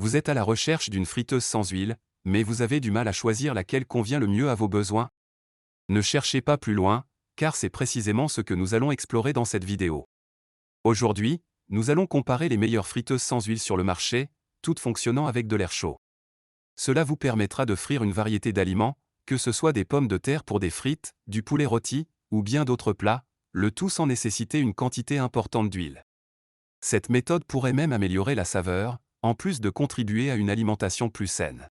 Vous êtes à la recherche d'une friteuse sans huile, mais vous avez du mal à choisir laquelle convient le mieux à vos besoins? Ne cherchez pas plus loin, car c'est précisément ce que nous allons explorer dans cette vidéo. Aujourd'hui, nous allons comparer les meilleures friteuses sans huile sur le marché, toutes fonctionnant avec de l'air chaud. Cela vous permettra de frire une variété d'aliments, que ce soit des pommes de terre pour des frites, du poulet rôti, ou bien d'autres plats, le tout sans nécessiter une quantité importante d'huile. Cette méthode pourrait même améliorer la saveur, en plus de contribuer à une alimentation plus saine.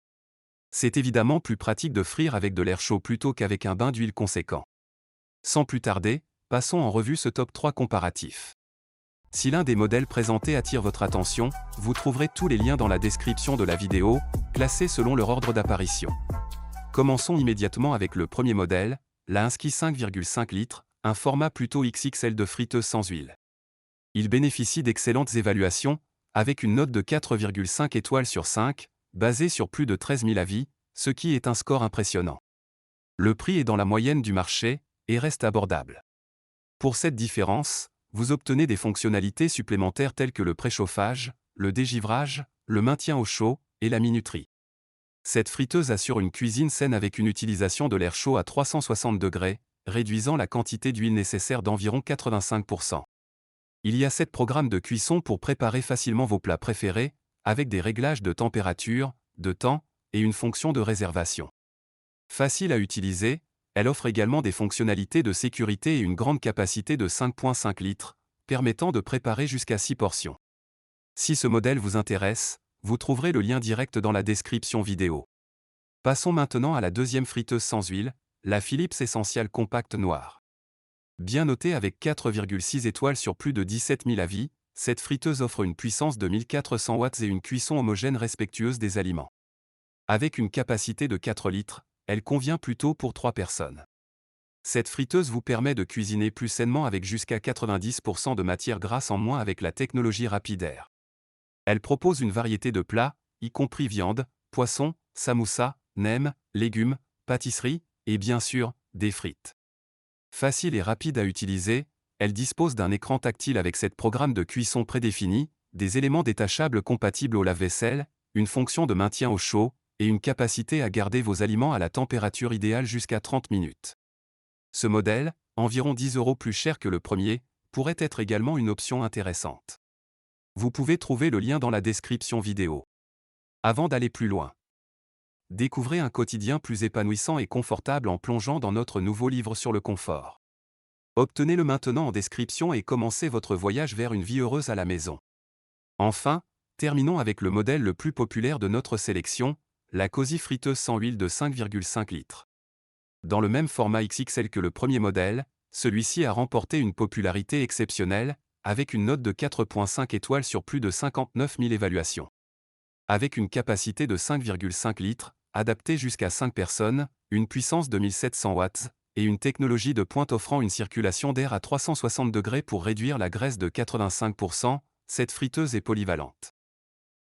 C'est évidemment plus pratique de frire avec de l'air chaud plutôt qu'avec un bain d'huile conséquent. Sans plus tarder, passons en revue ce top 3 comparatif. Si l'un des modèles présentés attire votre attention, vous trouverez tous les liens dans la description de la vidéo, classés selon leur ordre d'apparition. Commençons immédiatement avec le premier modèle, la Husky 5,5 litres, un format plutôt XXL de friteuse sans huile. Il bénéficie d'excellentes évaluations, avec une note de 4,5 étoiles sur 5, basée sur plus de 13 000 avis, ce qui est un score impressionnant. Le prix est dans la moyenne du marché, et reste abordable. Pour cette différence, vous obtenez des fonctionnalités supplémentaires telles que le préchauffage, le dégivrage, le maintien au chaud, et la minuterie. Cette friteuse assure une cuisine saine avec une utilisation de l'air chaud à 360 degrés, réduisant la quantité d'huile nécessaire d'environ 85%. Il y a 7 programmes de cuisson pour préparer facilement vos plats préférés, avec des réglages de température, de temps, et une fonction de réservation. Facile à utiliser, elle offre également des fonctionnalités de sécurité et une grande capacité de 5,5 litres, permettant de préparer jusqu'à 6 portions. Si ce modèle vous intéresse, vous trouverez le lien direct dans la description vidéo. Passons maintenant à la deuxième friteuse sans huile, la Philips Essential Compact Noire. Bien notée avec 4,6 étoiles sur plus de 17 000 avis, cette friteuse offre une puissance de 1400 watts et une cuisson homogène respectueuse des aliments. Avec une capacité de 4 litres, elle convient plutôt pour 3 personnes. Cette friteuse vous permet de cuisiner plus sainement avec jusqu'à 90% de matière grasse en moins avec la technologie Rapidair. Elle propose une variété de plats, y compris viande, poisson, samoussa, nems, légumes, pâtisseries, et bien sûr, des frites. Facile et rapide à utiliser, elle dispose d'un écran tactile avec 7 programmes de cuisson prédéfinis, des éléments détachables compatibles au lave-vaisselle, une fonction de maintien au chaud, et une capacité à garder vos aliments à la température idéale jusqu'à 30 minutes. Ce modèle, environ 10 € plus cher que le premier, pourrait être également une option intéressante. Vous pouvez trouver le lien dans la description vidéo. Avant d'aller plus loin, découvrez un quotidien plus épanouissant et confortable en plongeant dans notre nouveau livre sur le confort. Obtenez-le maintenant en description et commencez votre voyage vers une vie heureuse à la maison. Enfin, terminons avec le modèle le plus populaire de notre sélection, la Cozy friteuse sans huile de 5,5 litres. Dans le même format XXL que le premier modèle, celui-ci a remporté une popularité exceptionnelle, avec une note de 4,5 étoiles sur plus de 59 000 évaluations. Avec une capacité de 5,5 litres, adaptée jusqu'à 5 personnes, une puissance de 1700 watts, et une technologie de pointe offrant une circulation d'air à 360 degrés pour réduire la graisse de 85%, cette friteuse est polyvalente.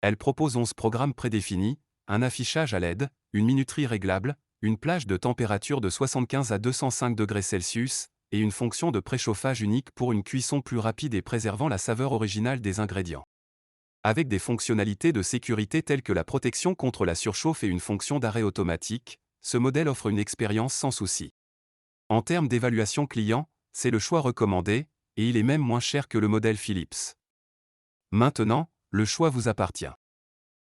Elle propose 11 programmes prédéfinis, un affichage à LED, une minuterie réglable, une plage de température de 75 à 205 degrés Celsius, et une fonction de préchauffage unique pour une cuisson plus rapide et préservant la saveur originale des ingrédients. Avec des fonctionnalités de sécurité telles que la protection contre la surchauffe et une fonction d'arrêt automatique, ce modèle offre une expérience sans souci. En termes d'évaluation client, c'est le choix recommandé, et il est même moins cher que le modèle Philips. Maintenant, le choix vous appartient.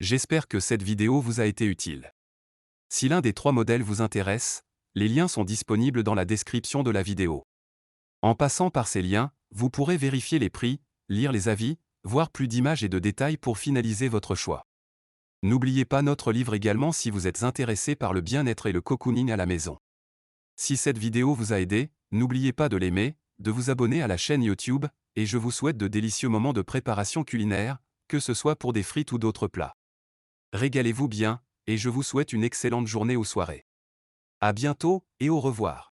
J'espère que cette vidéo vous a été utile. Si l'un des 3 modèles vous intéresse, les liens sont disponibles dans la description de la vidéo. En passant par ces liens, vous pourrez vérifier les prix, lire les avis, voir plus d'images et de détails pour finaliser votre choix. N'oubliez pas notre livre également si vous êtes intéressé par le bien-être et le cocooning à la maison. Si cette vidéo vous a aidé, n'oubliez pas de l'aimer, de vous abonner à la chaîne YouTube, et je vous souhaite de délicieux moments de préparation culinaire, que ce soit pour des frites ou d'autres plats. Régalez-vous bien, et je vous souhaite une excellente journée ou soirée. À bientôt, et au revoir.